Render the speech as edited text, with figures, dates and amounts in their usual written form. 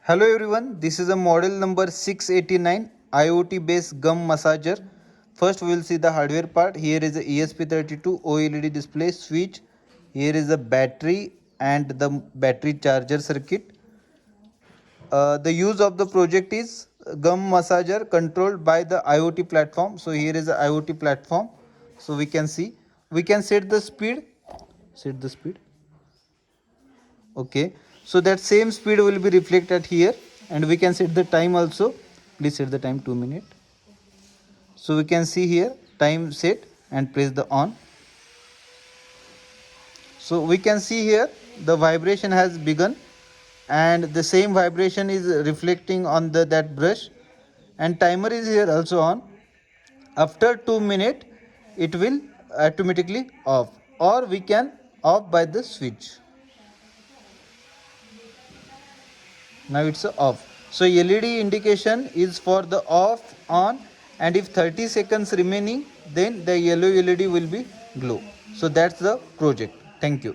Hello everyone, this is a model number 689 IoT based gum massager. First we will see the hardware part. Here is the ESP32 OLED display switch. Here is the battery and the battery charger circuit. The use of the project is gum massager controlled by the IoT platform. So here is the IoT platform. So we can see, we can set the speed. Okay, so that same speed will be reflected here, and we can set the time also. Please set the time 2 minutes. So we can see here time set and press the on. So we can see here the vibration has begun, and the same vibration is reflecting on that brush, and timer is here also on. After 2 minutes it will automatically off, or we can off by the switch. Now it's off. So LED indication is for the off, on, and if 30 seconds remaining, then the yellow LED will be glow. So that's the project. Thank you.